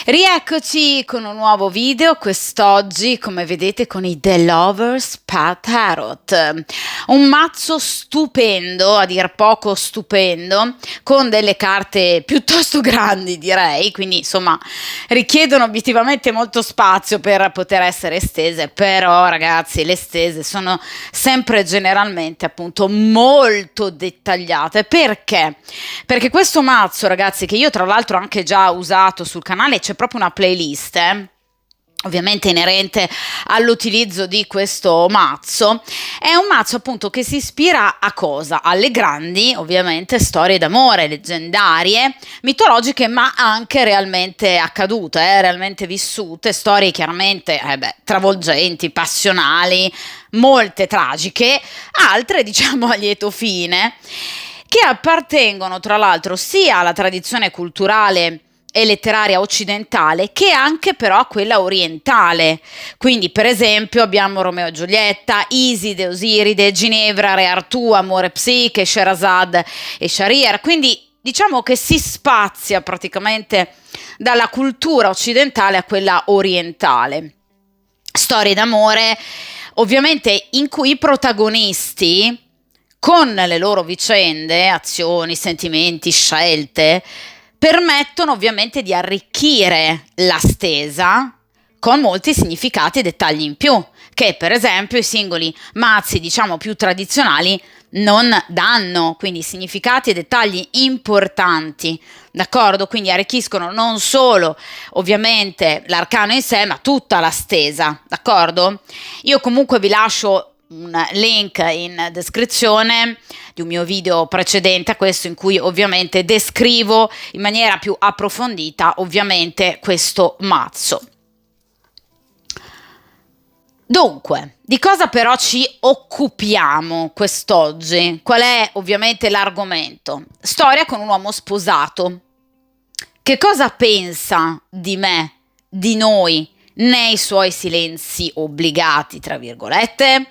Rieccoci con un nuovo video, quest'oggi come vedete con i The Lovers Tarot, un mazzo stupendo, a dir poco stupendo, con delle carte piuttosto grandi direi, quindi insomma richiedono obiettivamente molto spazio per poter essere estese, però ragazzi le estese sono sempre generalmente appunto molto dettagliate. Perché? Perché questo mazzo ragazzi, che io tra l'altro ho anche già usato sul canale, c'è proprio una playlist, ovviamente inerente all'utilizzo di questo mazzo. È un mazzo appunto che si ispira a cosa? Alle grandi ovviamente storie d'amore leggendarie, mitologiche, ma anche realmente accadute, realmente vissute, storie chiaramente travolgenti, passionali, molte tragiche, altre diciamo a lieto fine, che appartengono tra l'altro sia alla tradizione culturale e letteraria occidentale che anche però a quella orientale. Quindi per esempio abbiamo Romeo e Giulietta, Iside, Osiride, Ginevra, Re Artù, Amore Psiche, Sherazade e Shahryar. Quindi diciamo che si spazia praticamente dalla cultura occidentale a quella orientale. Storie d'amore ovviamente in cui i protagonisti, con le loro vicende, azioni, sentimenti, scelte, permettono ovviamente di arricchire la stesa con molti significati e dettagli in più, che per esempio i singoli mazzi, diciamo più tradizionali, non danno, quindi significati e dettagli importanti, d'accordo? Quindi arricchiscono non solo ovviamente l'arcano in sé, ma tutta la stesa, d'accordo? Io comunque vi lascio un link in descrizione di un mio video precedente a questo, in cui ovviamente descrivo in maniera più approfondita ovviamente questo mazzo. Dunque, di cosa però ci occupiamo quest'oggi? Qual è ovviamente l'argomento? Storia con un uomo sposato. Che cosa pensa di me, di noi, nei suoi silenzi obbligati, tra virgolette?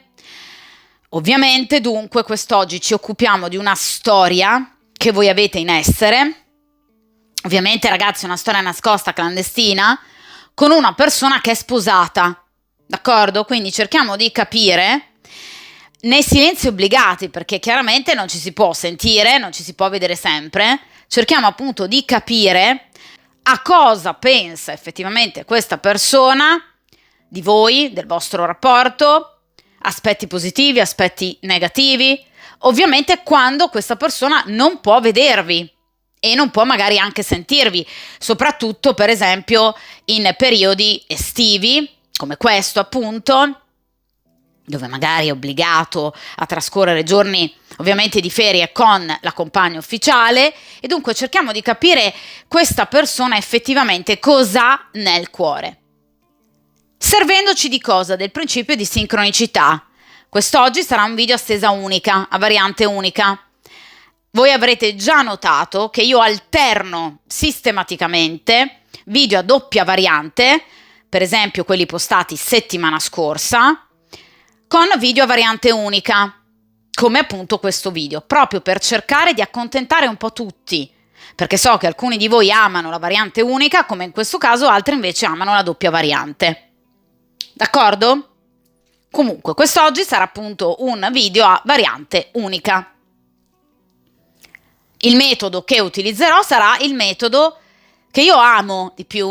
Ovviamente, dunque, quest'oggi ci occupiamo di una storia che voi avete in essere, ovviamente ragazzi una storia nascosta, clandestina, con una persona che è sposata, d'accordo? Quindi cerchiamo di capire nei silenzi obbligati, perché chiaramente non ci si può sentire, non ci si può vedere sempre, cerchiamo appunto di capire a cosa pensa effettivamente questa persona di voi, del vostro rapporto, aspetti positivi, aspetti negativi, ovviamente quando questa persona non può vedervi e non può magari anche sentirvi, soprattutto per esempio in periodi estivi, come questo appunto, dove magari è obbligato a trascorrere giorni ovviamente di ferie con la compagna ufficiale, e dunque cerchiamo di capire questa persona effettivamente cosa ha nel cuore. Servendoci di cosa? Del principio di sincronicità. Quest'oggi sarà un video a stesa unica, a variante unica. Voi avrete già notato che io alterno sistematicamente video a doppia variante, per esempio quelli postati settimana scorsa, con video a variante unica, come appunto questo video, proprio per cercare di accontentare un po' tutti, perché so che alcuni di voi amano la variante unica, come in questo caso, altri invece amano la doppia variante. D'accordo? Comunque, quest'oggi sarà appunto un video a variante unica. Il metodo che utilizzerò sarà il metodo che io amo di più,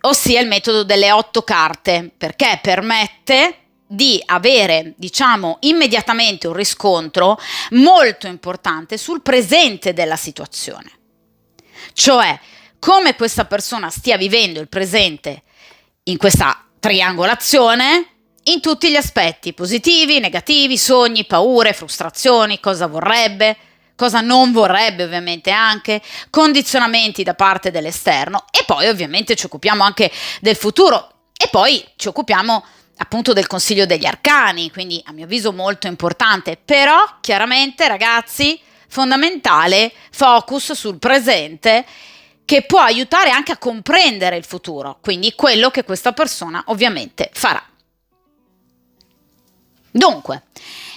ossia il metodo delle 8 carte, perché permette di avere, diciamo, immediatamente un riscontro molto importante sul presente della situazione. Cioè, come questa persona stia vivendo il presente in questa triangolazione, in tutti gli aspetti, positivi, negativi, sogni, paure, frustrazioni, cosa vorrebbe, cosa non vorrebbe ovviamente anche, condizionamenti da parte dell'esterno, e poi ovviamente ci occupiamo anche del futuro e poi ci occupiamo appunto del consiglio degli arcani, quindi a mio avviso molto importante, però chiaramente ragazzi fondamentale focus sul presente, che può aiutare anche a comprendere il futuro, quindi quello che questa persona ovviamente farà. Dunque,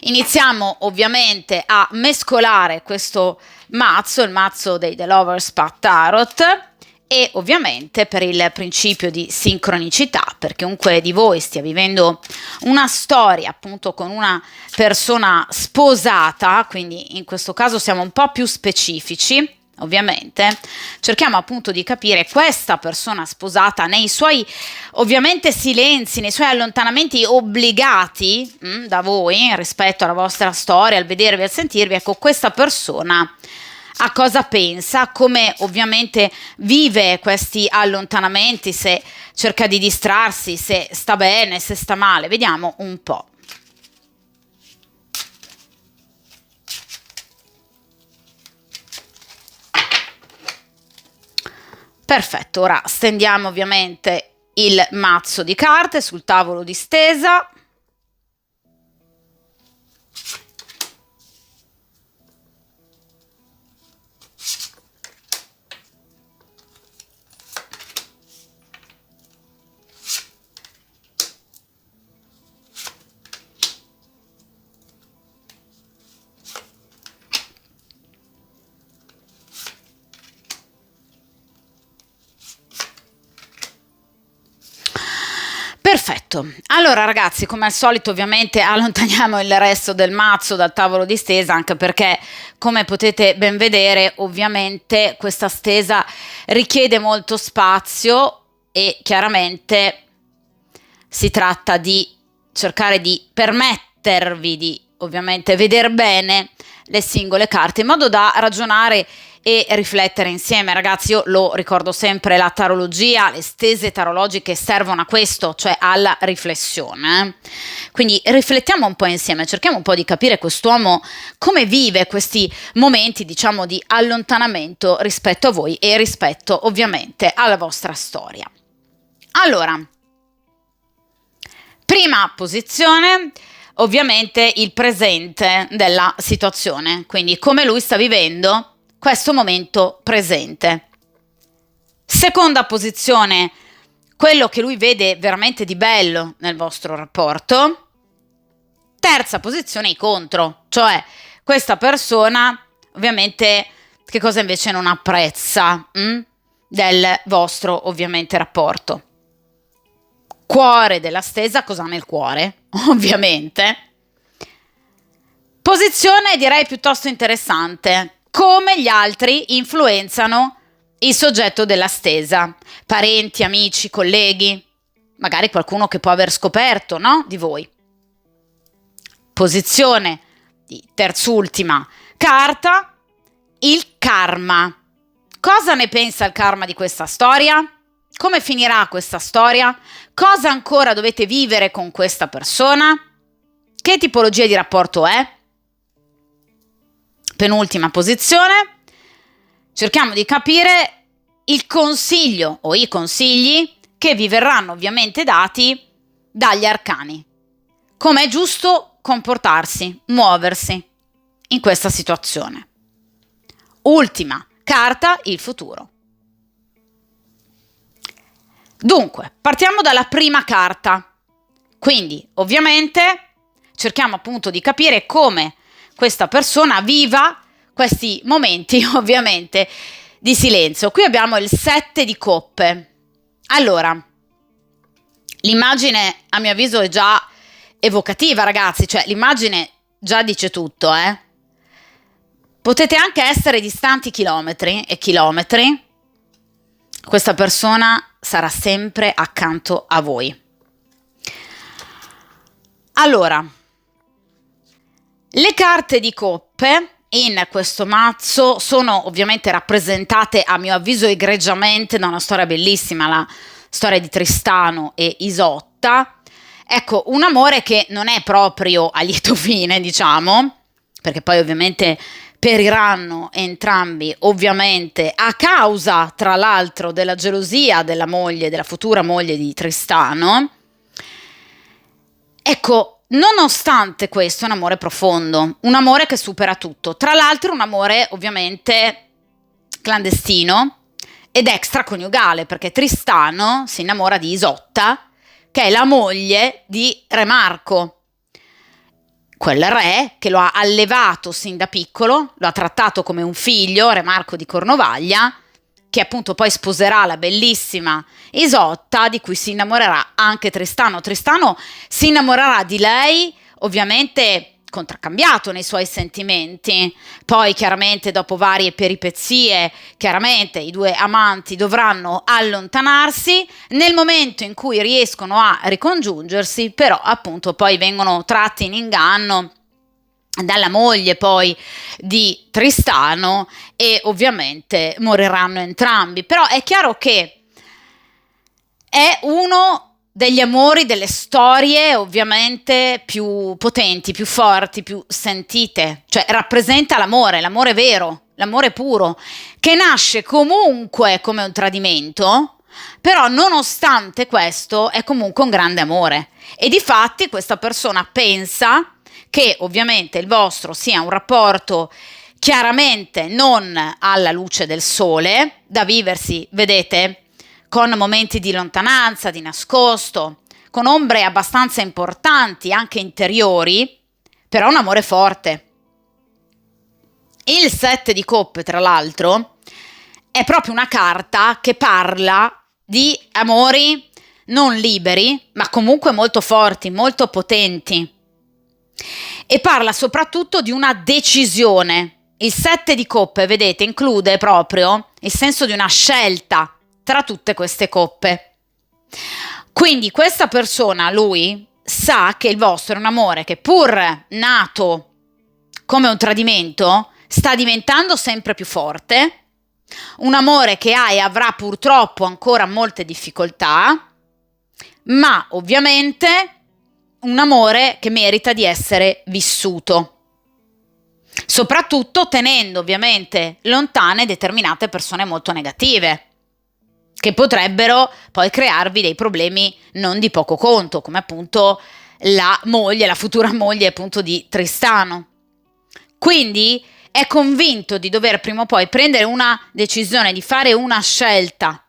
iniziamo ovviamente a mescolare questo mazzo, il mazzo dei The Lovers Tarot, e ovviamente per il principio di sincronicità, perché chiunque di voi stia vivendo una storia appunto con una persona sposata, quindi in questo caso siamo un po' più specifici, ovviamente, cerchiamo appunto di capire questa persona sposata nei suoi ovviamente silenzi, nei suoi allontanamenti obbligati da voi rispetto alla vostra storia, al vedervi, al sentirvi, ecco questa persona a cosa pensa, come ovviamente vive questi allontanamenti, se cerca di distrarsi, se sta bene, se sta male. Vediamo un po'. Perfetto, ora stendiamo ovviamente il mazzo di carte sul tavolo di stesa. Perfetto, allora ragazzi, come al solito ovviamente allontaniamo il resto del mazzo dal tavolo di stesa, anche perché come potete ben vedere ovviamente questa stesa richiede molto spazio e chiaramente si tratta di cercare di permettervi di ovviamente vedere bene le singole carte in modo da ragionare e riflettere insieme. Ragazzi, io lo ricordo sempre, la tarologia, le stese tarologiche servono a questo, cioè alla riflessione. Quindi riflettiamo un po' insieme, cerchiamo un po' di capire quest'uomo come vive questi momenti, diciamo, di allontanamento rispetto a voi e rispetto ovviamente alla vostra storia. Allora, prima posizione, ovviamente il presente della situazione, quindi come lui sta vivendo questo momento presente. Seconda posizione, quello che lui vede veramente di bello nel vostro rapporto. Terza posizione, i contro, cioè questa persona ovviamente che cosa invece non apprezza del vostro ovviamente rapporto. Cuore della stesa, cosa ha nel cuore? Ovviamente. Posizione direi piuttosto interessante. Come gli altri influenzano il soggetto della stesa. Parenti, amici, colleghi, magari qualcuno che può aver scoperto, no? Di voi. Posizione di terzultima carta, il karma. Cosa ne pensa il karma di questa storia? Come finirà questa storia? Cosa ancora dovete vivere con questa persona? Che tipologia di rapporto è? Penultima posizione. Cerchiamo di capire il consiglio o i consigli che vi verranno ovviamente dati dagli arcani. Come è giusto comportarsi, muoversi in questa situazione. Ultima carta, il futuro. Dunque, partiamo dalla prima carta. Quindi, ovviamente, cerchiamo appunto di capire come questa persona viva questi momenti, ovviamente, di silenzio. Qui abbiamo il 7 di coppe. Allora, l'immagine, a mio avviso, è già evocativa, ragazzi. Cioè, l'immagine già dice tutto, eh. Potete anche essere distanti chilometri e chilometri. Questa persona sarà sempre accanto a voi. Allora, le carte di coppe in questo mazzo sono ovviamente rappresentate, a mio avviso, egregiamente da una storia bellissima, la storia di Tristano e Isotta. Ecco, un amore che non è proprio a lieto fine, diciamo, perché poi ovviamente periranno entrambi, ovviamente, a causa, tra l'altro, della gelosia della moglie, della futura moglie di Tristano. Ecco, nonostante questo, è un amore profondo, un amore che supera tutto. Tra l'altro, un amore ovviamente clandestino ed extraconiugale, perché Tristano si innamora di Isotta, che è la moglie di Re Marco. Quel re che lo ha allevato sin da piccolo, lo ha trattato come un figlio, Re Marco di Cornovaglia, che appunto poi sposerà la bellissima Isotta, di cui si innamorerà anche Tristano. Tristano si innamorerà di lei, ovviamente contraccambiato nei suoi sentimenti. Poi chiaramente dopo varie peripezie, chiaramente i due amanti dovranno allontanarsi. Nel momento in cui riescono a ricongiungersi, però appunto poi vengono tratti in inganno dalla moglie poi di Tristano e ovviamente moriranno entrambi. Però è chiaro che è uno degli amori, delle storie ovviamente più potenti, più forti, più sentite, cioè rappresenta l'amore vero, l'amore puro, che nasce comunque come un tradimento, però nonostante questo è comunque un grande amore. E difatti questa persona pensa che ovviamente il vostro sia un rapporto chiaramente non alla luce del sole, da viversi, vedete, con momenti di lontananza, di nascosto, con ombre abbastanza importanti, anche interiori, però un amore forte. Il 7 di coppe, tra l'altro, è proprio una carta che parla di amori non liberi, ma comunque molto forti, molto potenti. E parla soprattutto di una decisione. Il 7 di coppe, vedete, include proprio il senso di una scelta tra tutte queste coppe. Quindi questa persona, lui, sa che il vostro è un amore che pur nato come un tradimento, sta diventando sempre più forte, un amore che ha e avrà purtroppo ancora molte difficoltà, ma ovviamente un amore che merita di essere vissuto, soprattutto tenendo ovviamente lontane determinate persone molto negative, che potrebbero poi crearvi dei problemi non di poco conto, come appunto la moglie, la futura moglie appunto di Tristano. Quindi è convinto di dover prima o poi prendere una decisione, di fare una scelta.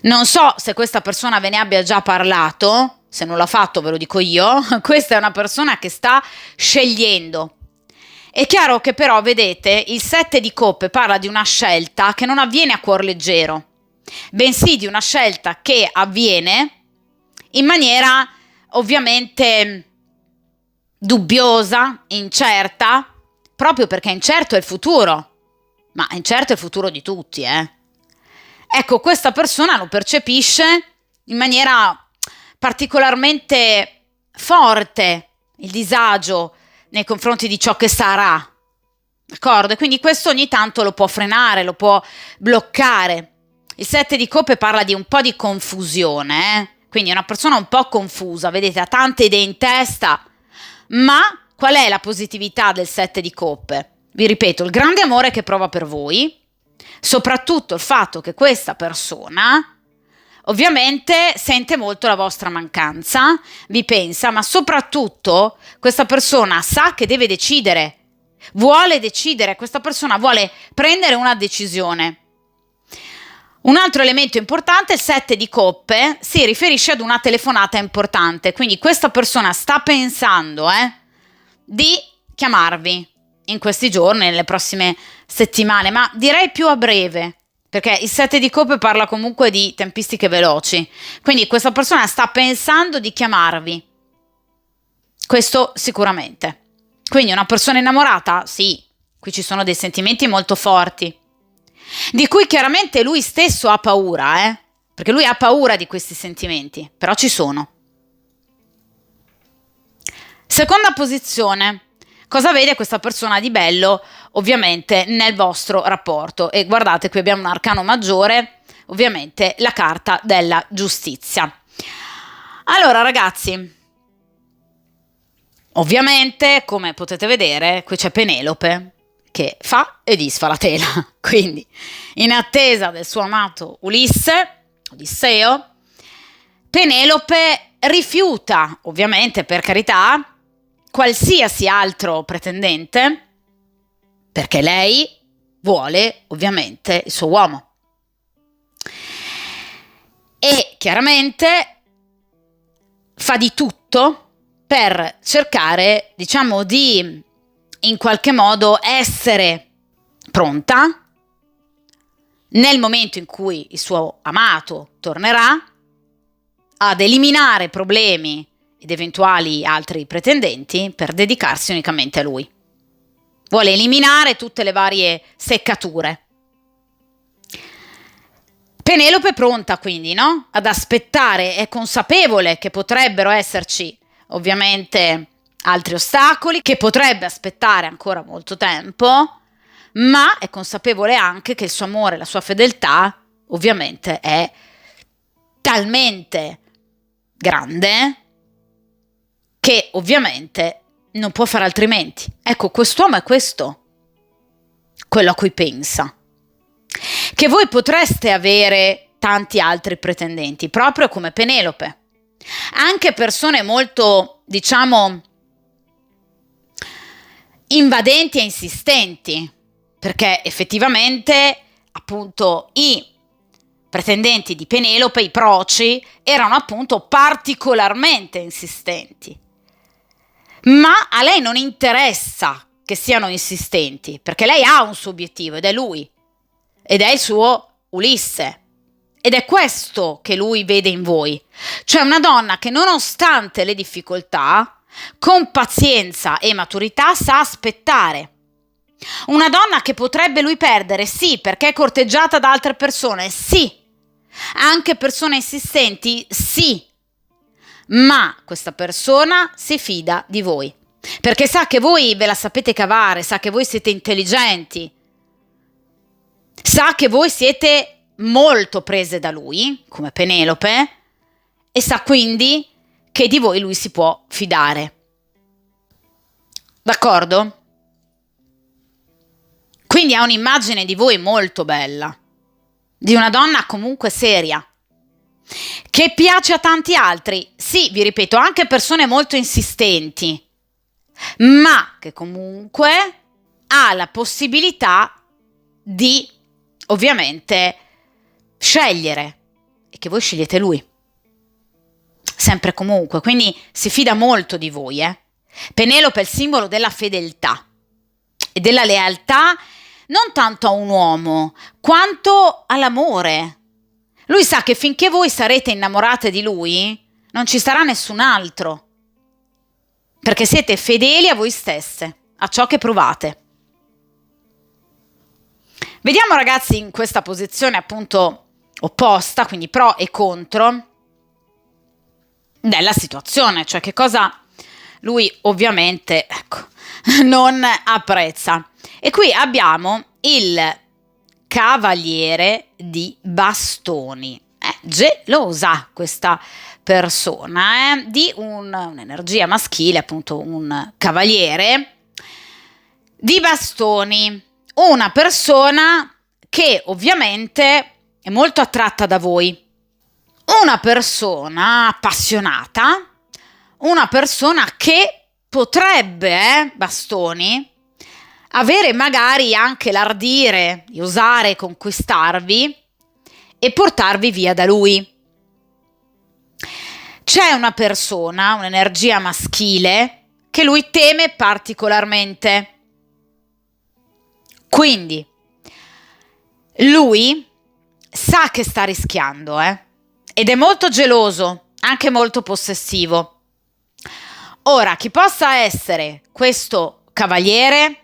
Non so se questa persona ve ne abbia già parlato, se non l'ha fatto ve lo dico io, questa è una persona che sta scegliendo. È chiaro che però, vedete, il 7 di coppe parla di una scelta che non avviene a cuor leggero, bensì di una scelta che avviene in maniera ovviamente dubbiosa, incerta, proprio perché incerto è il futuro, ma incerto è il futuro di tutti, Ecco, questa persona lo percepisce in maniera particolarmente forte, il disagio nei confronti di ciò che sarà, d'accordo? E quindi questo ogni tanto lo può frenare, lo può bloccare. Il 7 di coppe parla di un po' di confusione, quindi è una persona un po' confusa, vedete, ha tante idee in testa, ma qual è la positività del 7 di coppe? Vi ripeto, il grande amore che prova per voi, soprattutto il fatto che questa persona ovviamente sente molto la vostra mancanza, vi pensa, ma soprattutto questa persona sa che deve decidere, vuole decidere, questa persona vuole prendere una decisione. Un altro elemento importante, il 7 di coppe, si riferisce ad una telefonata importante, quindi questa persona sta pensando di chiamarvi in questi giorni, nelle prossime settimane, ma direi più a breve, perché il 7 di coppe parla comunque di tempistiche veloci, quindi questa persona sta pensando di chiamarvi, questo sicuramente. Quindi una persona innamorata? Sì, qui ci sono dei sentimenti molto forti, di cui chiaramente lui stesso ha paura, perché lui ha paura di questi sentimenti, però ci sono. Seconda posizione. Cosa vede questa persona di bello, ovviamente, nel vostro rapporto? E guardate, qui abbiamo un arcano maggiore, ovviamente la carta della giustizia. Allora, ragazzi, ovviamente, come potete vedere, qui c'è Penelope che fa e disfa la tela. Quindi, in attesa del suo amato Odisseo, Penelope rifiuta, ovviamente, per carità, qualsiasi altro pretendente, perché lei vuole ovviamente il suo uomo. E chiaramente fa di tutto per cercare, diciamo, di in qualche modo essere pronta nel momento in cui il suo amato tornerà, ad eliminare problemi ed eventuali altri pretendenti per dedicarsi unicamente a lui. Vuole eliminare tutte le varie seccature. Penelope è pronta quindi, no? Ad aspettare, è consapevole che potrebbero esserci ovviamente altri ostacoli, che potrebbe aspettare ancora molto tempo, ma è consapevole anche che il suo amore, la sua fedeltà ovviamente è talmente grande che ovviamente non può fare altrimenti. Ecco, quest'uomo è questo, quello a cui pensa. Che voi potreste avere tanti altri pretendenti, proprio come Penelope. Anche persone molto, diciamo, invadenti e insistenti, perché effettivamente, appunto, i pretendenti di Penelope, i proci, erano appunto particolarmente insistenti. Ma a lei non interessa che siano insistenti, perché lei ha un suo obiettivo ed è lui, ed è il suo Ulisse. Ed è questo che lui vede in voi, cioè una donna che nonostante le difficoltà, con pazienza e maturità sa aspettare. Una donna che potrebbe lui perdere, sì, perché è corteggiata da altre persone, sì. Anche persone insistenti, sì. Ma questa persona si fida di voi, perché sa che voi ve la sapete cavare, sa che voi siete intelligenti, sa che voi siete molto prese da lui, come Penelope, e sa quindi che di voi lui si può fidare. D'accordo? Quindi ha un'immagine di voi molto bella, di una donna comunque seria, che piace a tanti altri, sì, vi ripeto, anche persone molto insistenti, ma che comunque ha la possibilità di, ovviamente, scegliere, e che voi scegliete lui, sempre e comunque, quindi si fida molto di voi. Penelope è il simbolo della fedeltà e della lealtà, non tanto a un uomo, quanto all'amore. Lui sa che finché voi sarete innamorate di lui, non ci sarà nessun altro, perché siete fedeli a voi stesse, a ciò che provate. Vediamo ragazzi in questa posizione appunto opposta, quindi pro e contro, della situazione, cioè che cosa lui ovviamente, ecco, non apprezza. E qui abbiamo il cavaliere di bastoni. Gelosa questa persona, di un'energia maschile, appunto un cavaliere di bastoni, una persona che ovviamente è molto attratta da voi, una persona appassionata, una persona che potrebbe, bastoni, avere magari anche l'ardire di osare conquistarvi e portarvi via da lui. C'è una persona, un'energia maschile, che lui teme particolarmente. Quindi, lui sa che sta rischiando, ed è molto geloso, anche molto possessivo. Ora, chi possa essere questo cavaliere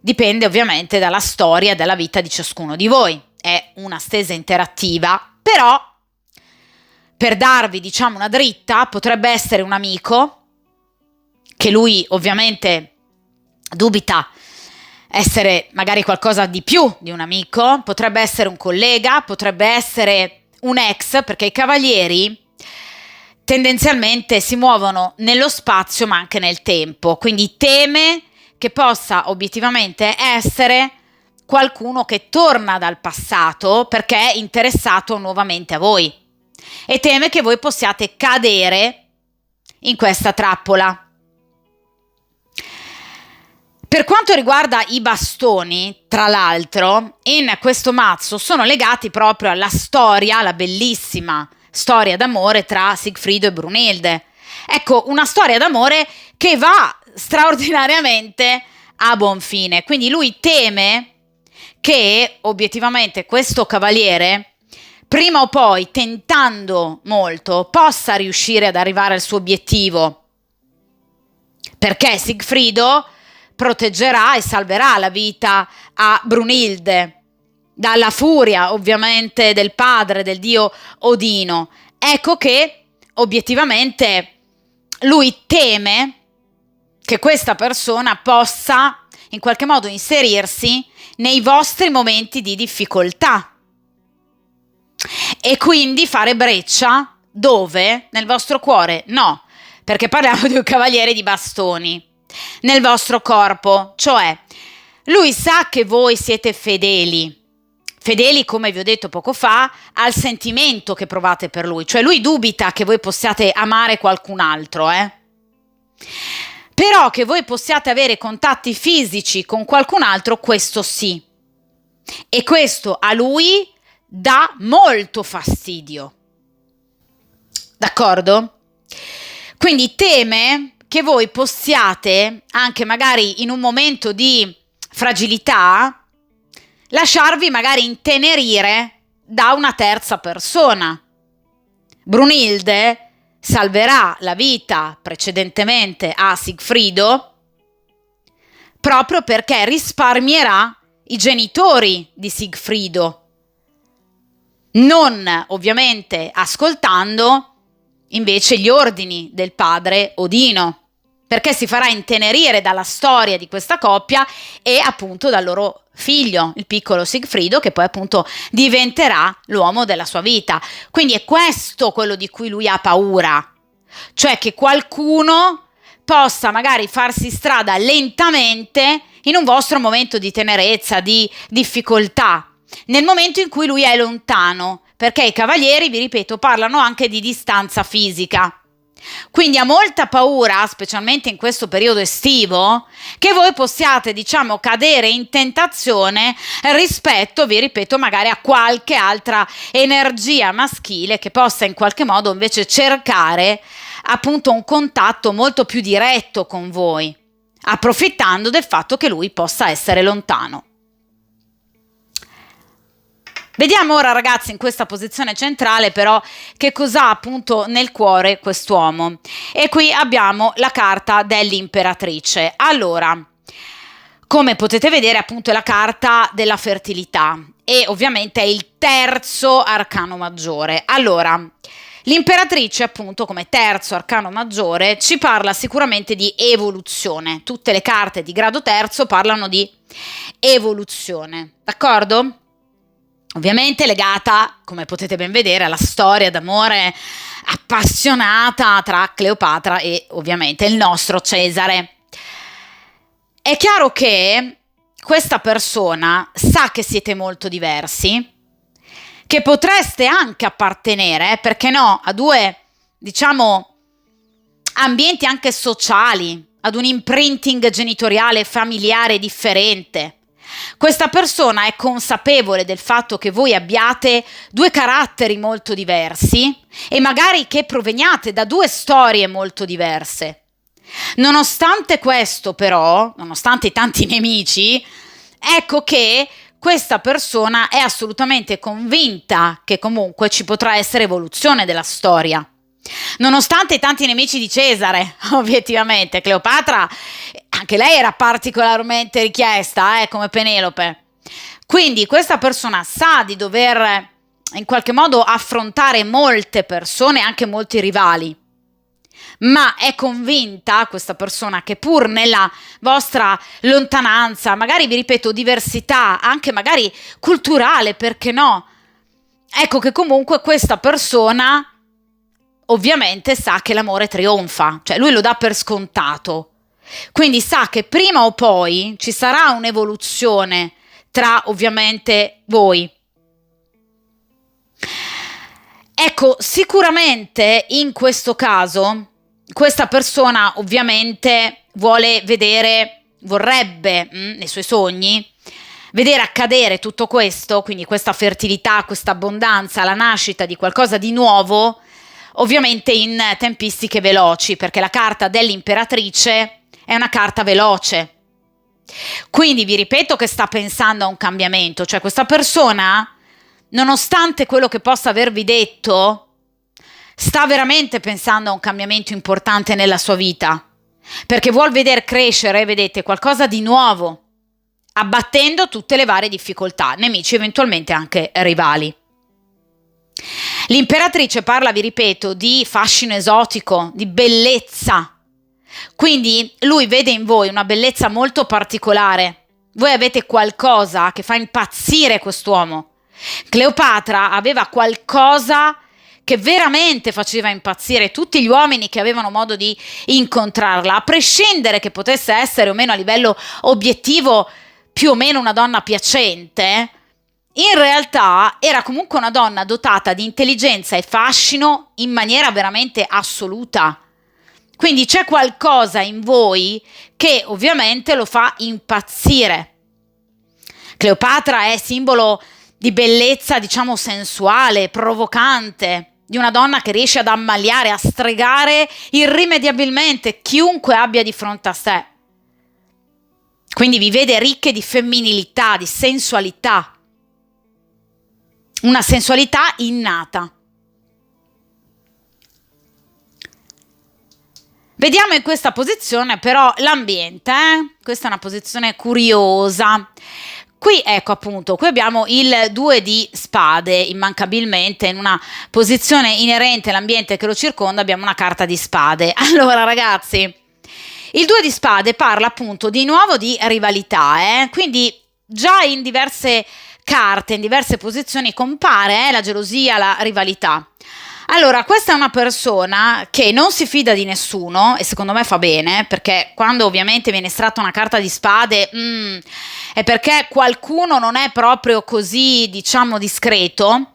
dipende ovviamente dalla storia della vita di ciascuno di voi. È una stesa interattiva, però per darvi, diciamo, una dritta, potrebbe essere un amico, che lui ovviamente dubita essere magari qualcosa di più di un amico, potrebbe essere un collega, potrebbe essere un ex, perché i cavalieri tendenzialmente si muovono nello spazio ma anche nel tempo, quindi teme che possa obiettivamente essere qualcuno che torna dal passato perché è interessato nuovamente a voi e teme che voi possiate cadere in questa trappola. Per quanto riguarda i bastoni, tra l'altro, in questo mazzo sono legati proprio alla storia, la bellissima storia d'amore tra Sigfrido e Brunilde. Ecco, una storia d'amore che va straordinariamente a buon fine. Quindi lui teme che obiettivamente questo cavaliere, prima o poi, tentando molto, possa riuscire ad arrivare al suo obiettivo, perché Sigfrido proteggerà e salverà la vita a Brunilde dalla furia ovviamente del padre, del dio Odino. Ecco che obiettivamente lui teme che questa persona possa in qualche modo inserirsi nei vostri momenti di difficoltà e quindi fare breccia dove? Nel vostro cuore? No, perché parliamo di un cavaliere di bastoni. Nel vostro corpo, cioè lui sa che voi siete fedeli, come vi ho detto poco fa, al sentimento che provate per lui, cioè lui dubita che voi possiate amare qualcun altro, però che voi possiate avere contatti fisici con qualcun altro, questo sì, e questo a lui dà molto fastidio, d'accordo? Quindi teme che voi possiate, anche magari in un momento di fragilità, lasciarvi magari intenerire da una terza persona. Brunilde salverà la vita precedentemente a Sigfrido proprio perché risparmierà i genitori di Sigfrido, non ovviamente ascoltando invece gli ordini del padre Odino, perché si farà intenerire dalla storia di questa coppia e appunto dal loro figlio, il piccolo Sigfrido, che poi appunto diventerà l'uomo della sua vita. Quindi è questo quello di cui lui ha paura, cioè che qualcuno possa magari farsi strada lentamente in un vostro momento di tenerezza, di difficoltà, nel momento in cui lui è lontano, perché i cavalieri, vi ripeto, parlano anche di distanza fisica. Quindi ha molta paura, specialmente in questo periodo estivo, che voi possiate, diciamo, cadere in tentazione rispetto, vi ripeto, magari a qualche altra energia maschile che possa in qualche modo invece cercare appunto un contatto molto più diretto con voi, approfittando del fatto che lui possa essere lontano. Vediamo ora, ragazzi, in questa posizione centrale però che cos'ha appunto nel cuore quest'uomo. E qui abbiamo la carta dell'imperatrice. Allora, come potete vedere, appunto è la carta della fertilità e ovviamente è il terzo arcano maggiore. Allora, l'imperatrice, appunto, come terzo arcano maggiore, ci parla sicuramente di evoluzione. Tutte le carte di grado terzo parlano di evoluzione, d'accordo? Ovviamente legata, come potete ben vedere, alla storia d'amore appassionata tra Cleopatra e ovviamente il nostro Cesare. È chiaro che questa persona sa che siete molto diversi, che potreste anche appartenere, perché no, a due, diciamo, ambienti anche sociali, ad un imprinting genitoriale familiare differente. Questa persona è consapevole del fatto che voi abbiate due caratteri molto diversi e magari che proveniate da due storie molto diverse. Nonostante questo, però, nonostante i tanti nemici, ecco che questa persona è assolutamente convinta che comunque ci potrà essere evoluzione della storia. Nonostante i tanti nemici di Cesare, obiettivamente, Cleopatra, anche lei era particolarmente richiesta, come Penelope. Quindi questa persona sa di dover in qualche modo affrontare molte persone, anche molti rivali, ma è convinta questa persona che pur nella vostra lontananza, magari vi ripeto diversità, anche magari culturale, perché no? Ecco che comunque questa persona ovviamente sa che l'amore trionfa, cioè lui lo dà per scontato, quindi sa che prima o poi ci sarà un'evoluzione tra ovviamente voi. Ecco, sicuramente in questo caso questa persona ovviamente vorrebbe nei suoi sogni vedere accadere tutto questo, quindi questa fertilità, questa abbondanza, la nascita di qualcosa di nuovo, ovviamente in tempistiche veloci, perché la carta dell'imperatrice è una carta veloce. Quindi vi ripeto che sta pensando a un cambiamento, cioè questa persona, nonostante quello che possa avervi detto, sta veramente pensando a un cambiamento importante nella sua vita, perché vuol vedere crescere, vedete, qualcosa di nuovo, abbattendo tutte le varie difficoltà, nemici, eventualmente anche rivali. L'imperatrice parla, vi ripeto, di fascino esotico, di bellezza. Quindi lui vede in voi una bellezza molto particolare. Voi avete qualcosa che fa impazzire quest'uomo. Cleopatra aveva qualcosa che veramente faceva impazzire tutti gli uomini che avevano modo di incontrarla, a prescindere che potesse essere o meno a livello obiettivo più o meno una donna piacente. In realtà era comunque una donna dotata di intelligenza e fascino in maniera veramente assoluta. Quindi c'è qualcosa in voi che ovviamente lo fa impazzire. Cleopatra è simbolo di bellezza, diciamo, sensuale, provocante, di una donna che riesce ad ammaliare, a stregare irrimediabilmente chiunque abbia di fronte a sé. Quindi vi vede ricche di femminilità, di sensualità. Una sensualità innata. Vediamo in questa posizione però l'ambiente, Questa è una posizione curiosa. Qui, ecco appunto, qui abbiamo il 2 di spade, immancabilmente in una posizione inerente all'ambiente che lo circonda abbiamo una carta di spade. Allora ragazzi, il 2 di spade parla appunto di nuovo di rivalità, quindi già in diverse carte, in diverse posizioni compare la gelosia, la rivalità. Allora, questa è una persona che non si fida di nessuno e secondo me fa bene, perché quando ovviamente viene estratta una carta di spade è perché qualcuno non è proprio così, diciamo, discreto.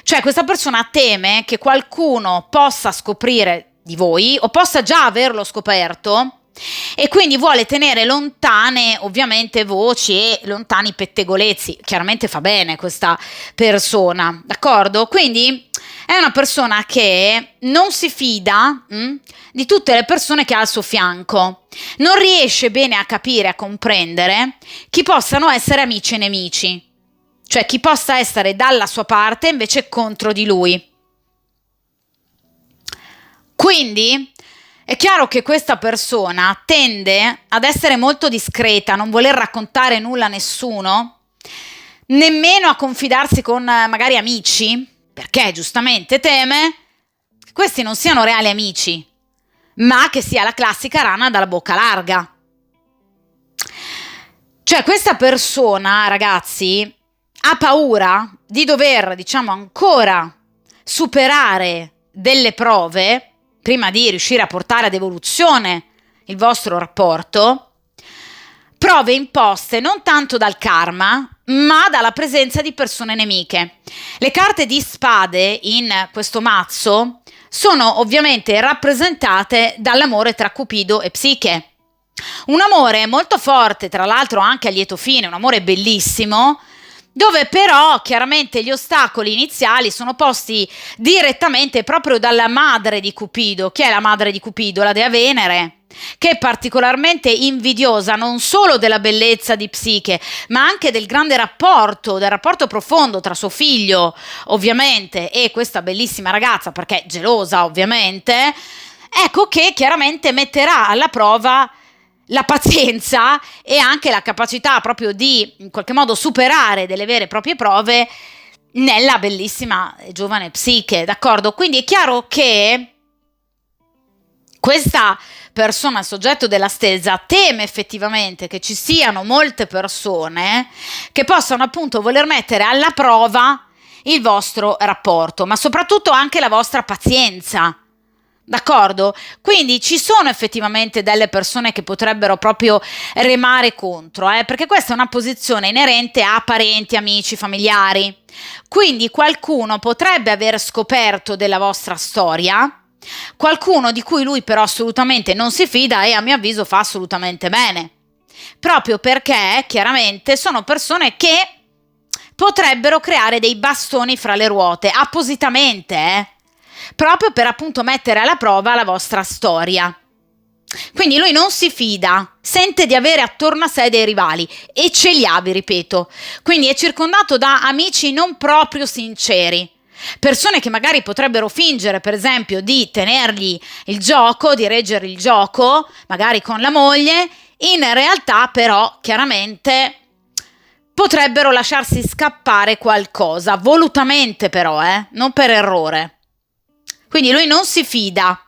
Cioè questa persona teme che qualcuno possa scoprire di voi o possa già averlo scoperto e quindi vuole tenere lontane ovviamente voci e lontani pettegolezzi. Chiaramente fa bene questa persona, d'accordo? Quindi è una persona che non si fida di tutte le persone che ha al suo fianco, non riesce bene a capire, a comprendere chi possano essere amici e nemici, cioè chi possa essere dalla sua parte invece contro di lui. Quindi è chiaro che questa persona tende ad essere molto discreta, a non voler raccontare nulla a nessuno, nemmeno a confidarsi con magari amici, perché giustamente teme che questi non siano reali amici, ma che sia la classica rana dalla bocca larga. Cioè questa persona, ragazzi, ha paura di dover, diciamo, ancora superare delle prove prima di riuscire a portare ad evoluzione il vostro rapporto, prove imposte non tanto dal karma, ma dalla presenza di persone nemiche. Le carte di spade in questo mazzo sono ovviamente rappresentate dall'amore tra Cupido e Psiche. Un amore molto forte, tra l'altro anche a lieto fine, un amore bellissimo, dove però chiaramente gli ostacoli iniziali sono posti direttamente proprio dalla madre di Cupido. Chi è la madre di Cupido? La dea Venere, che è particolarmente invidiosa non solo della bellezza di Psiche, ma anche del grande rapporto, del rapporto profondo tra suo figlio, ovviamente, e questa bellissima ragazza, perché è gelosa, ovviamente. Ecco che chiaramente metterà alla prova la pazienza e anche la capacità proprio di in qualche modo superare delle vere e proprie prove nella bellissima e giovane Psiche, d'accordo? Quindi è chiaro che questa persona, il soggetto della stesa, teme effettivamente che ci siano molte persone che possano appunto voler mettere alla prova il vostro rapporto, ma soprattutto anche la vostra pazienza. D'accordo? Quindi ci sono effettivamente delle persone che potrebbero proprio remare contro, perché questa è una posizione inerente a parenti, amici, familiari. Quindi qualcuno potrebbe aver scoperto della vostra storia, qualcuno di cui lui però assolutamente non si fida e a mio avviso fa assolutamente bene, proprio perché chiaramente sono persone che potrebbero creare dei bastoni fra le ruote, appositamente, proprio per appunto mettere alla prova la vostra storia. Quindi lui non si fida, sente di avere attorno a sé dei rivali e ce li ha, vi ripeto. Quindi è circondato da amici non proprio sinceri. Persone che magari potrebbero fingere, per esempio, di tenergli il gioco, di reggere il gioco, magari con la moglie, in realtà però chiaramente potrebbero lasciarsi scappare qualcosa, volutamente però, non per errore. Quindi lui non si fida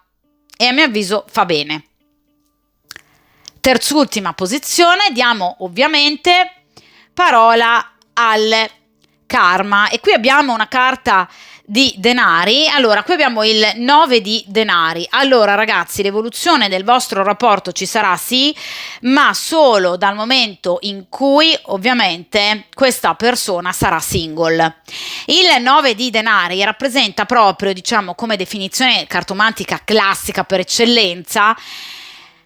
e a mio avviso fa bene. Terz'ultima posizione, diamo ovviamente parola al karma e qui abbiamo una carta di denari. Allora, qui abbiamo il 9 di denari. Allora, ragazzi, l'evoluzione del vostro rapporto ci sarà, sì, ma solo dal momento in cui ovviamente questa persona sarà single. Il 9 di denari rappresenta proprio, diciamo, come definizione cartomantica classica per eccellenza,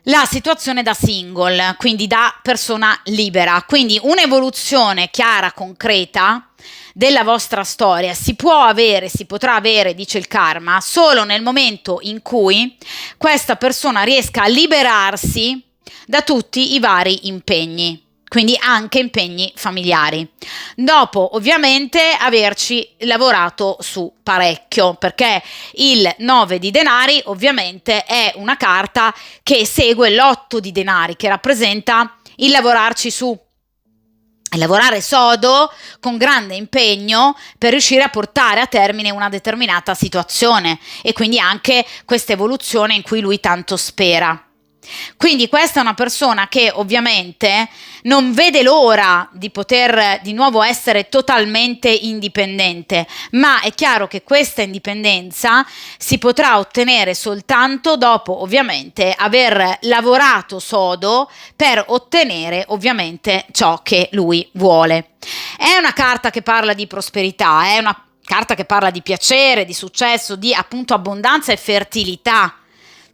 la situazione da single, quindi da persona libera, quindi un'evoluzione chiara, concreta della vostra storia si potrà avere, dice il karma, solo nel momento in cui questa persona riesca a liberarsi da tutti i vari impegni, quindi anche impegni familiari. Dopo ovviamente averci lavorato su parecchio, perché il 9 di denari ovviamente è una carta che segue l'8 di denari, che rappresenta il lavorarci su, lavorare sodo con grande impegno per riuscire a portare a termine una determinata situazione e quindi anche questa evoluzione in cui lui tanto spera. Quindi questa è una persona che ovviamente non vede l'ora di poter di nuovo essere totalmente indipendente, ma è chiaro che questa indipendenza si potrà ottenere soltanto dopo ovviamente aver lavorato sodo per ottenere ovviamente ciò che lui vuole. È una carta che parla di prosperità, è una carta che parla di piacere, di successo, di appunto abbondanza e fertilità,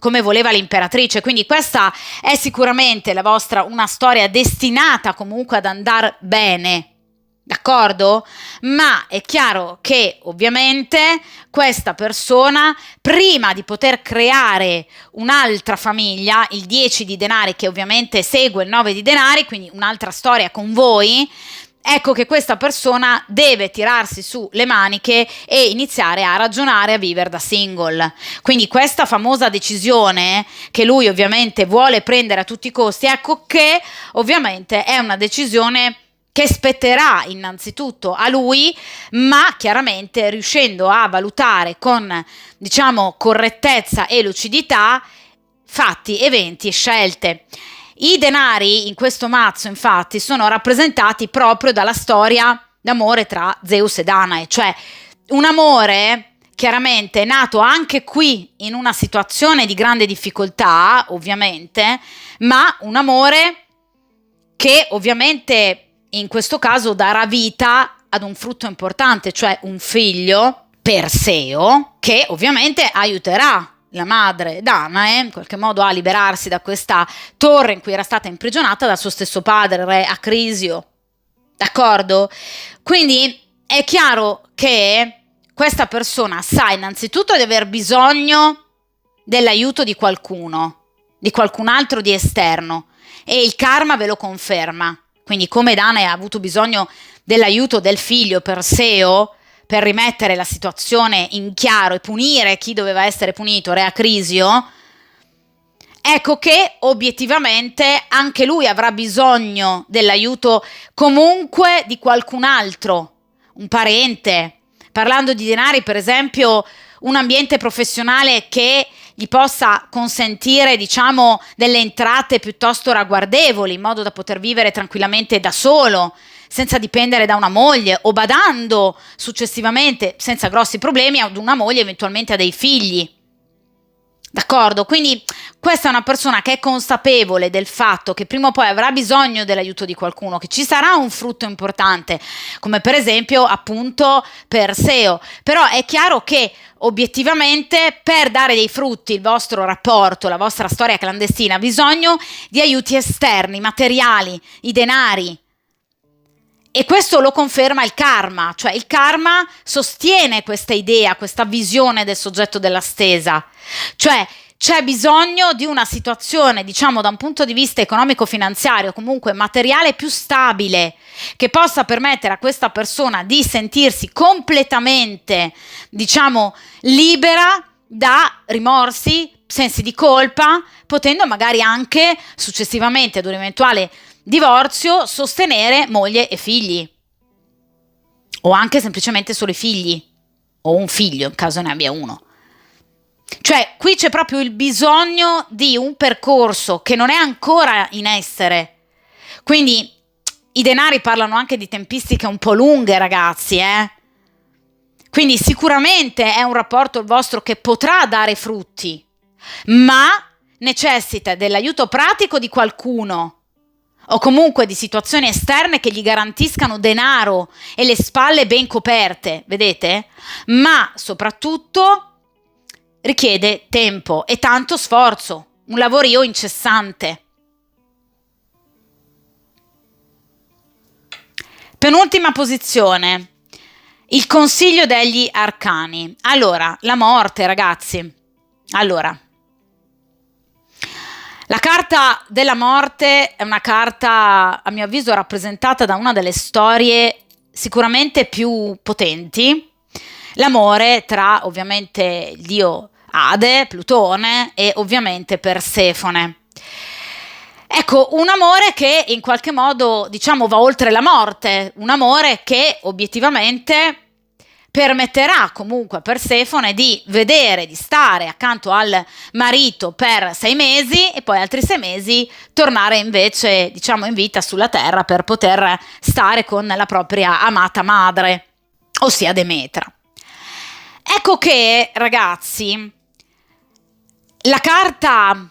come voleva l'imperatrice. Quindi questa è sicuramente la vostra, una storia destinata comunque ad andare bene, d'accordo? Ma è chiaro che ovviamente questa persona, prima di poter creare un'altra famiglia, il 10 di denari che ovviamente segue il 9 di denari, quindi un'altra storia con voi, ecco che questa persona deve tirarsi su le maniche e iniziare a ragionare a vivere da single. Quindi questa famosa decisione che lui ovviamente vuole prendere a tutti i costi, ecco che ovviamente è una decisione che spetterà innanzitutto a lui, ma chiaramente riuscendo a valutare con, diciamo, correttezza e lucidità fatti, eventi e scelte. I denari in questo mazzo infatti sono rappresentati proprio dalla storia d'amore tra Zeus e Danae, cioè un amore chiaramente nato anche qui in una situazione di grande difficoltà ovviamente, ma un amore che ovviamente in questo caso darà vita ad un frutto importante, cioè un figlio, Perseo, che ovviamente aiuterà la madre Danae in qualche modo a liberarsi da questa torre in cui era stata imprigionata dal suo stesso padre, re Acrisio. D'accordo? Quindi è chiaro che questa persona sa innanzitutto di aver bisogno dell'aiuto di qualcuno, di qualcun altro di esterno, e il karma ve lo conferma. Quindi come Danae ha avuto bisogno dell'aiuto del figlio Perseo per rimettere la situazione in chiaro e punire chi doveva essere punito, re Acrisio, ecco che obiettivamente anche lui avrà bisogno dell'aiuto comunque di qualcun altro, un parente. Parlando di denari, per esempio, un ambiente professionale che gli possa consentire, diciamo, delle entrate piuttosto ragguardevoli, in modo da poter vivere tranquillamente da solo, senza dipendere da una moglie, o badando successivamente, senza grossi problemi, ad una moglie, eventualmente a dei figli. D'accordo? Quindi questa è una persona che è consapevole del fatto che prima o poi avrà bisogno dell'aiuto di qualcuno, che ci sarà un frutto importante, come per esempio appunto Perseo. Però è chiaro che obiettivamente per dare dei frutti il vostro rapporto, la vostra storia clandestina, ha bisogno di aiuti esterni, materiali, i denari. E questo lo conferma il karma, cioè il karma sostiene questa idea, questa visione del soggetto della stesa, cioè c'è bisogno di una situazione, diciamo, da un punto di vista economico-finanziario, comunque materiale, più stabile, che possa permettere a questa persona di sentirsi completamente, diciamo, libera da rimorsi, sensi di colpa, potendo magari anche successivamente ad un eventuale divorzio sostenere moglie e figli, o anche semplicemente solo i figli, o un figlio in caso ne abbia uno. Cioè, qui c'è proprio il bisogno di un percorso che non è ancora in essere. Quindi i denari parlano anche di tempistiche un po' lunghe, ragazzi, Quindi sicuramente è un rapporto il vostro che potrà dare frutti, ma necessita dell'aiuto pratico di qualcuno o comunque di situazioni esterne che gli garantiscano denaro e le spalle ben coperte, vedete? Ma soprattutto richiede tempo e tanto sforzo, un lavorio incessante. Penultima posizione, il consiglio degli arcani. Allora, la morte, ragazzi. Allora, la carta della morte è una carta, a mio avviso, rappresentata da una delle storie sicuramente più potenti. L'amore tra ovviamente il dio Ade, Plutone e ovviamente Persefone. Ecco, un amore che in qualche modo, diciamo, va oltre la morte, un amore che obiettivamente permetterà comunque a Persefone di vedere, di stare accanto al marito per 6 mesi e poi altri 6 mesi tornare invece, diciamo, in vita sulla terra per poter stare con la propria amata madre, ossia Demetra. Ecco che, ragazzi, la carta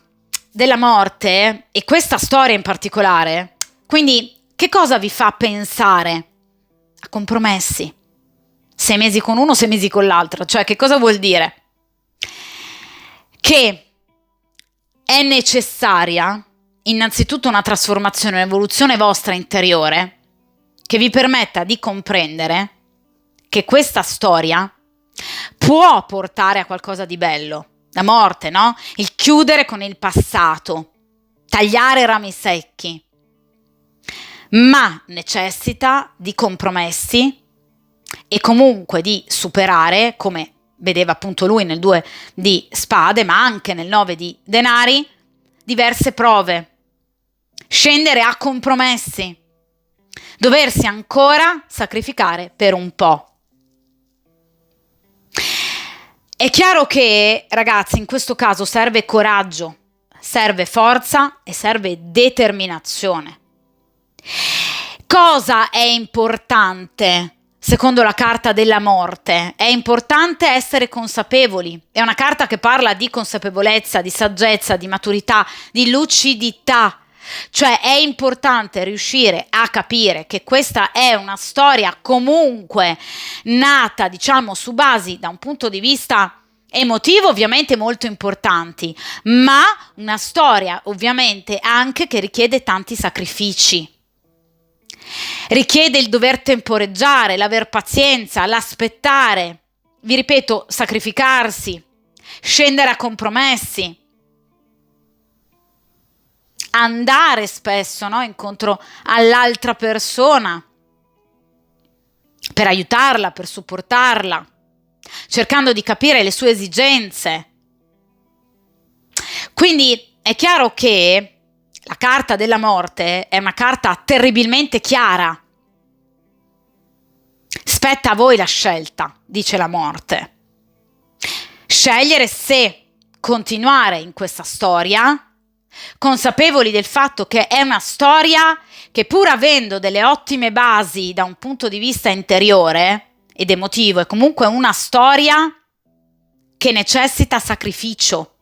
della morte e questa storia in particolare, quindi che cosa vi fa pensare a compromessi? 6 mesi con uno, 6 mesi con l'altro, cioè che cosa vuol dire? Che è necessaria innanzitutto una trasformazione, un'evoluzione vostra interiore che vi permetta di comprendere che questa storia può portare a qualcosa di bello. La morte, no? Il chiudere con il passato, tagliare rami secchi, ma necessita di compromessi e comunque di superare, come vedeva appunto lui nel 2 di spade, ma anche nel 9 di denari, diverse prove, scendere a compromessi, doversi ancora sacrificare per un po'. È chiaro che, ragazzi, in questo caso serve coraggio, serve forza e serve determinazione. Cosa è importante secondo la carta della morte? È importante essere consapevoli. È una carta che parla di consapevolezza, di saggezza, di maturità, di lucidità. Cioè è importante riuscire a capire che questa è una storia comunque nata, diciamo, su basi da un punto di vista emotivo ovviamente molto importanti, ma una storia ovviamente anche che richiede tanti sacrifici. Richiede il dover temporeggiare, l'aver pazienza, l'aspettare, vi ripeto, sacrificarsi, scendere a compromessi, andare spesso, no, incontro all'altra persona per aiutarla, per supportarla, cercando di capire le sue esigenze. Quindi è chiaro che la carta della morte è una carta terribilmente chiara. Spetta a voi la scelta, dice la morte. Scegliere se continuare in questa storia, consapevoli del fatto che è una storia che, pur avendo delle ottime basi da un punto di vista interiore ed emotivo, è comunque una storia che necessita sacrificio.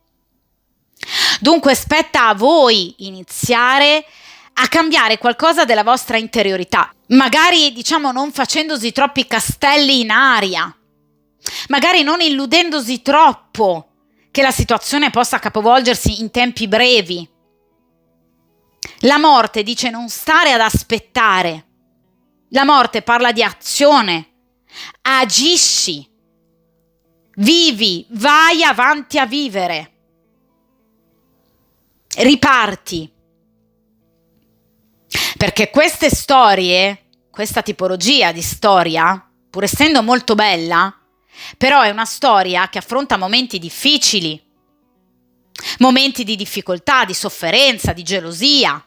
Dunque spetta a voi iniziare a cambiare qualcosa della vostra interiorità, magari, diciamo, non facendosi troppi castelli in aria, magari non illudendosi troppo che la situazione possa capovolgersi in tempi brevi. La morte dice non stare ad aspettare. La morte parla di azione. Agisci. Vivi, vai avanti a vivere. riparti. Perché queste storie, questa tipologia di storia, pur essendo molto bella, però è una storia che affronta momenti difficili, momenti di difficoltà, di sofferenza, di gelosia.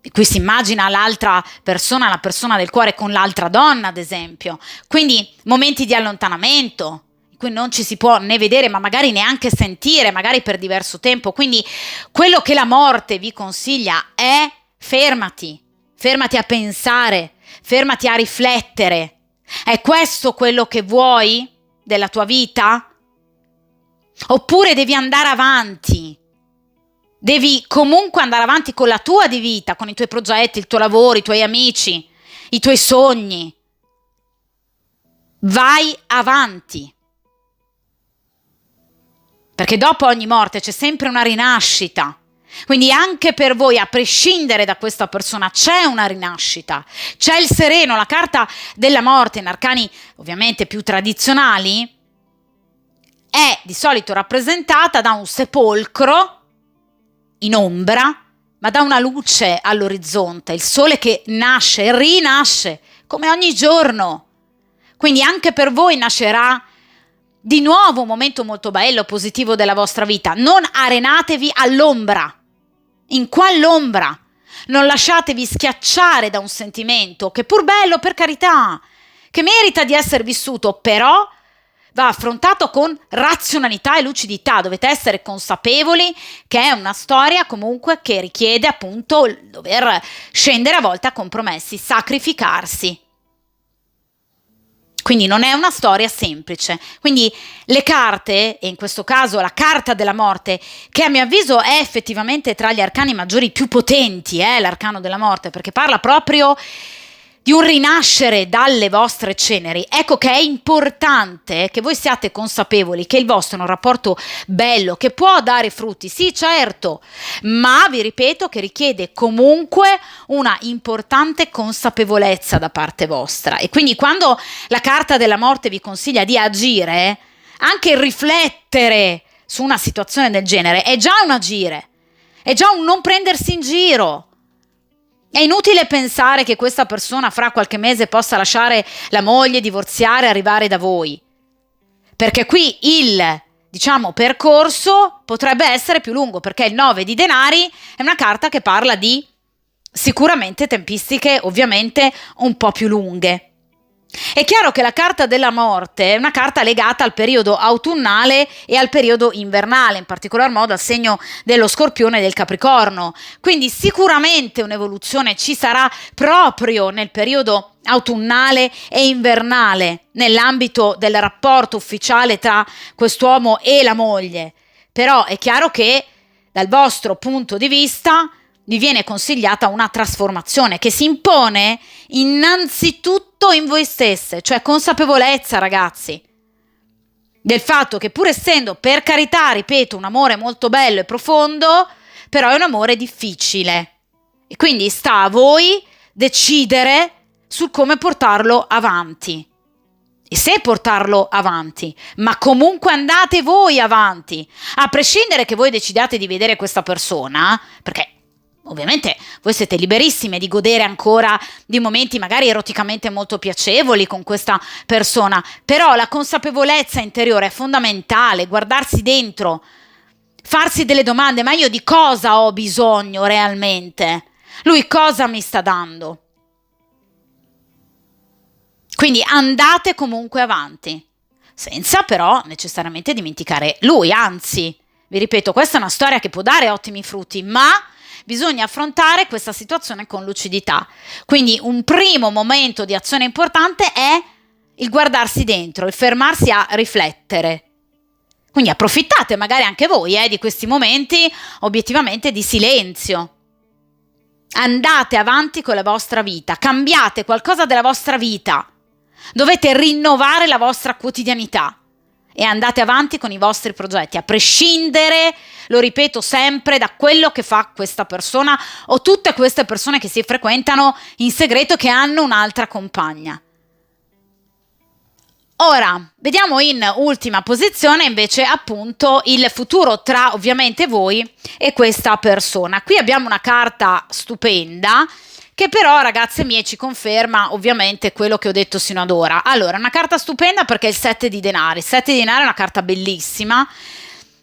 E qui si immagina l'altra persona, la persona del cuore con l'altra donna, ad esempio. Quindi momenti di allontanamento, in cui non ci si può né vedere, ma magari neanche sentire, magari per diverso tempo. Quindi quello che la morte vi consiglia è fermati a pensare, fermati a riflettere. È questo quello che vuoi della tua vita? Oppure devi andare avanti? Devi comunque andare avanti con la tua di vita, con i tuoi progetti, il tuo lavoro, i tuoi amici, i tuoi sogni. Vai avanti. Perché dopo ogni morte c'è sempre una rinascita. Quindi anche per voi, a prescindere da questa persona, c'è una rinascita. C'è il sereno, la carta della morte in arcani ovviamente più tradizionali è di solito rappresentata da un sepolcro in ombra, ma da una luce all'orizzonte, il sole che nasce e rinasce come ogni giorno. Quindi anche per voi nascerà di nuovo un momento molto bello, positivo della vostra vita. Non arenatevi all'ombra, in quell'ombra. Non lasciatevi schiacciare da un sentimento che, pur bello, per carità, che merita di essere vissuto, però va affrontato con razionalità e lucidità. Dovete essere consapevoli che è una storia comunque che richiede appunto il dover scendere a volte a compromessi, sacrificarsi. Quindi non è una storia semplice. Quindi le carte, e in questo caso la carta della morte, che a mio avviso è effettivamente tra gli arcani maggiori più potenti, l'arcano della morte, perché parla proprio di un rinascere dalle vostre ceneri. Ecco che è importante che voi siate consapevoli che il vostro è un rapporto bello, che può dare frutti, sì certo, ma vi ripeto che richiede comunque una importante consapevolezza da parte vostra. E quindi quando la carta della morte vi consiglia di agire, anche il riflettere su una situazione del genere è già un agire, è già un non prendersi in giro. È inutile pensare che questa persona fra qualche mese possa lasciare la moglie, divorziare, arrivare da voi. Perché qui il, percorso potrebbe essere più lungo, perché il 9 di denari è una carta che parla di sicuramente tempistiche ovviamente un po' più lunghe. È chiaro che la carta della morte è una carta legata al periodo autunnale e al periodo invernale, in particolar modo al segno dello Scorpione e del Capricorno. Quindi sicuramente un'evoluzione ci sarà proprio nel periodo autunnale e invernale, nell'ambito del rapporto ufficiale tra quest'uomo e la moglie. Però è chiaro che dal vostro punto di vista vi viene consigliata una trasformazione che si impone innanzitutto in voi stesse, cioè consapevolezza, ragazzi, del fatto che pur essendo, per carità, ripeto, un amore molto bello e profondo, però è un amore difficile. E quindi sta a voi decidere su come portarlo avanti. E se portarlo avanti, ma comunque andate voi avanti, a prescindere che voi decidiate di vedere questa persona, perché ovviamente voi siete liberissime di godere ancora di momenti magari eroticamente molto piacevoli con questa persona, però la consapevolezza interiore è fondamentale, guardarsi dentro, farsi delle domande: ma io di cosa ho bisogno realmente? Lui cosa mi sta dando? Quindi andate comunque avanti, senza però necessariamente dimenticare lui, anzi, vi ripeto, questa è una storia che può dare ottimi frutti, ma bisogna affrontare questa situazione con lucidità. Quindi un primo momento di azione importante è il guardarsi dentro, il fermarsi a riflettere. Quindi approfittate magari anche voi di questi momenti obiettivamente di silenzio. Andate avanti con la vostra vita, cambiate qualcosa della vostra vita. Dovete rinnovare la vostra quotidianità e andate avanti con i vostri progetti, a prescindere, lo ripeto sempre, da quello che fa questa persona o tutte queste persone che si frequentano in segreto che hanno un'altra compagna. Ora, vediamo in ultima posizione invece appunto il futuro tra ovviamente voi e questa persona. Qui abbiamo una carta stupenda che però, ragazze mie, ci conferma ovviamente quello che ho detto sino ad ora. Allora, una carta stupenda perché è il 7 di denari. Il 7 di denari è una carta bellissima.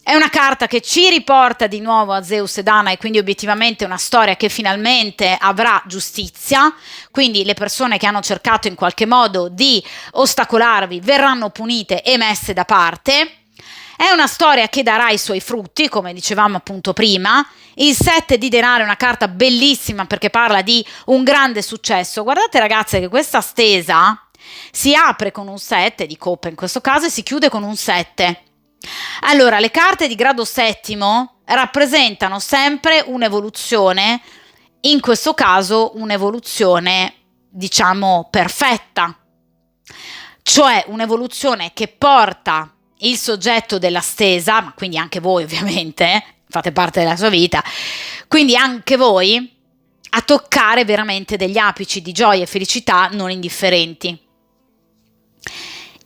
È una carta che ci riporta di nuovo a Zeus e Danae, quindi obiettivamente una storia che finalmente avrà giustizia, quindi le persone che hanno cercato in qualche modo di ostacolarvi verranno punite e messe da parte. È una storia che darà i suoi frutti, come dicevamo appunto prima. Il 7 di denaro è una carta bellissima perché parla di un grande successo. Guardate ragazze che questa stesa si apre con un 7 di coppe in questo caso e si chiude con un 7. Allora, le carte di grado settimo rappresentano sempre un'evoluzione, in questo caso un'evoluzione, diciamo, perfetta, cioè un'evoluzione che porta il soggetto della stesa, ma quindi anche voi ovviamente, fate parte della sua vita, quindi anche voi a toccare veramente degli apici di gioia e felicità non indifferenti.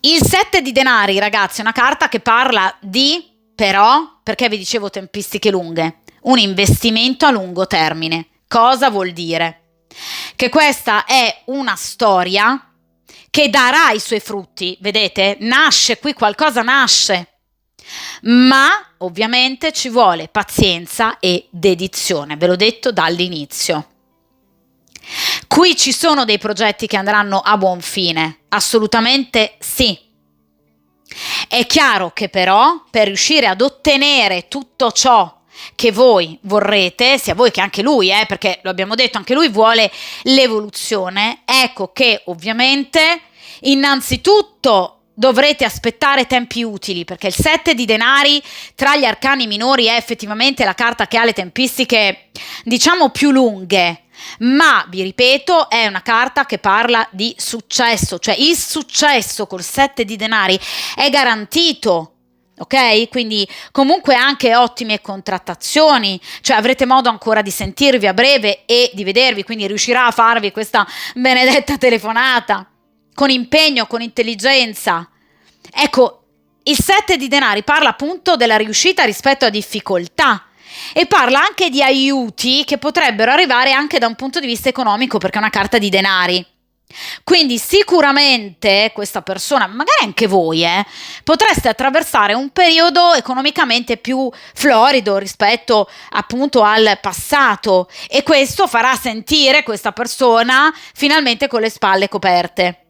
Il 7 di denari, ragazzi, è una carta che parla di, però, perché vi dicevo tempistiche lunghe, un investimento a lungo termine. Cosa vuol dire? Che questa è una storia che darà i suoi frutti, vedete? Nasce qui, qualcosa nasce, ma ovviamente ci vuole pazienza e dedizione, ve l'ho detto dall'inizio. Qui ci sono dei progetti che andranno a buon fine, assolutamente sì. È chiaro che però per riuscire ad ottenere tutto ciò che voi vorrete, sia voi che anche lui, perché lo abbiamo detto, anche lui vuole l'evoluzione, ecco che ovviamente innanzitutto dovrete aspettare tempi utili, perché il 7 di denari tra gli arcani minori è effettivamente la carta che ha le tempistiche, diciamo, più lunghe. Ma vi ripeto, è una carta che parla di successo, cioè il successo col 7 di denari è garantito, ok? Quindi comunque anche ottime contrattazioni, cioè avrete modo ancora di sentirvi a breve e di vedervi, quindi riuscirà a farvi questa benedetta telefonata con impegno, con intelligenza. Ecco, il 7 di denari parla appunto della riuscita rispetto a difficoltà. E parla anche di aiuti che potrebbero arrivare anche da un punto di vista economico, perché è una carta di denari. Quindi sicuramente questa persona, magari anche voi, potreste attraversare un periodo economicamente più florido rispetto appunto al passato, e questo farà sentire questa persona finalmente con le spalle coperte.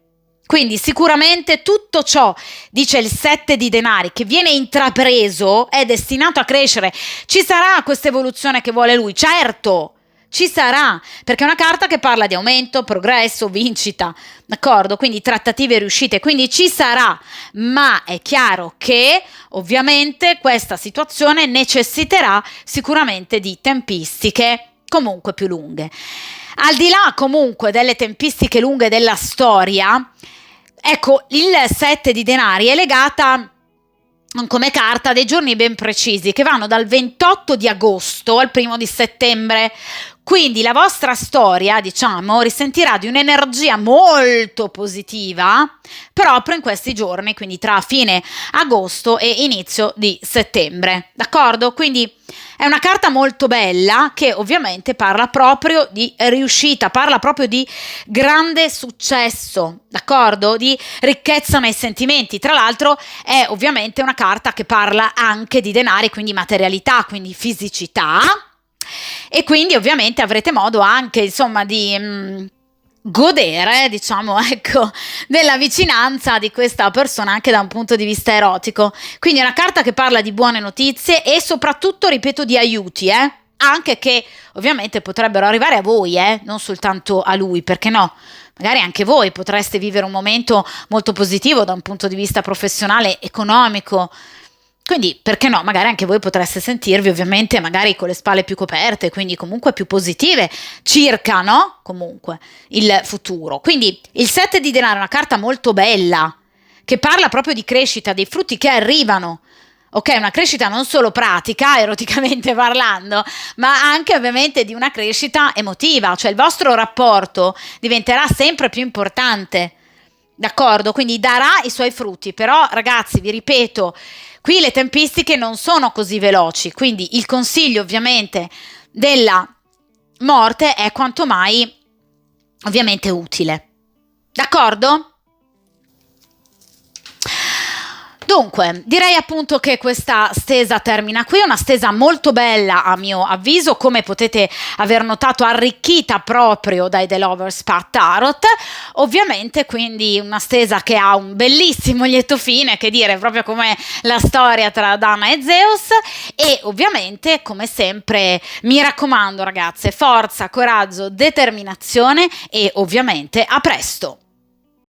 Quindi sicuramente tutto ciò, dice il 7 di denari, che viene intrapreso è destinato a crescere. Ci sarà questa evoluzione che vuole lui, certo, ci sarà, perché è una carta che parla di aumento, progresso, vincita, d'accordo? Quindi trattative riuscite, quindi ci sarà, ma è chiaro che ovviamente questa situazione necessiterà sicuramente di tempistiche comunque più lunghe. Al di là comunque delle tempistiche lunghe della storia, ecco, il 7 di denari è legata come carta dei giorni ben precisi che vanno dal 28 di agosto al 1 di settembre. Quindi la vostra storia, diciamo, risentirà di un'energia molto positiva proprio in questi giorni, quindi tra fine agosto e inizio di settembre, d'accordo? Quindi è una carta molto bella che ovviamente parla proprio di riuscita, parla proprio di grande successo, d'accordo? Di ricchezza nei sentimenti. Tra l'altro è ovviamente una carta che parla anche di denari, quindi materialità, quindi fisicità. E quindi ovviamente avrete modo anche, insomma, di godere, diciamo, ecco, della vicinanza di questa persona anche da un punto di vista erotico. Quindi è una carta che parla di buone notizie e soprattutto, ripeto, di aiuti, anche che ovviamente potrebbero arrivare a voi, non soltanto a lui, perché no? Magari anche voi potreste vivere un momento molto positivo da un punto di vista professionale, economico. Quindi, perché no, magari anche voi potreste sentirvi ovviamente magari con le spalle più coperte, quindi comunque più positive circa, no? Comunque, il futuro. Quindi il 7 di denaro è una carta molto bella, che parla proprio di crescita, dei frutti che arrivano. Ok, una crescita non solo pratica, eroticamente parlando, ma anche ovviamente di una crescita emotiva, cioè il vostro rapporto diventerà sempre più importante. D'accordo? Quindi darà i suoi frutti, però ragazzi, vi ripeto, qui le tempistiche non sono così veloci, quindi il consiglio ovviamente della morte è quanto mai ovviamente utile. D'accordo? Dunque, direi appunto che questa stesa termina qui, una stesa molto bella a mio avviso, come potete aver notato arricchita proprio dai The Lovers Path Tarot, ovviamente quindi una stesa che ha un bellissimo lieto fine, che dire proprio come la storia tra Dana e Zeus, e ovviamente come sempre mi raccomando ragazze, forza, coraggio, determinazione e ovviamente a presto!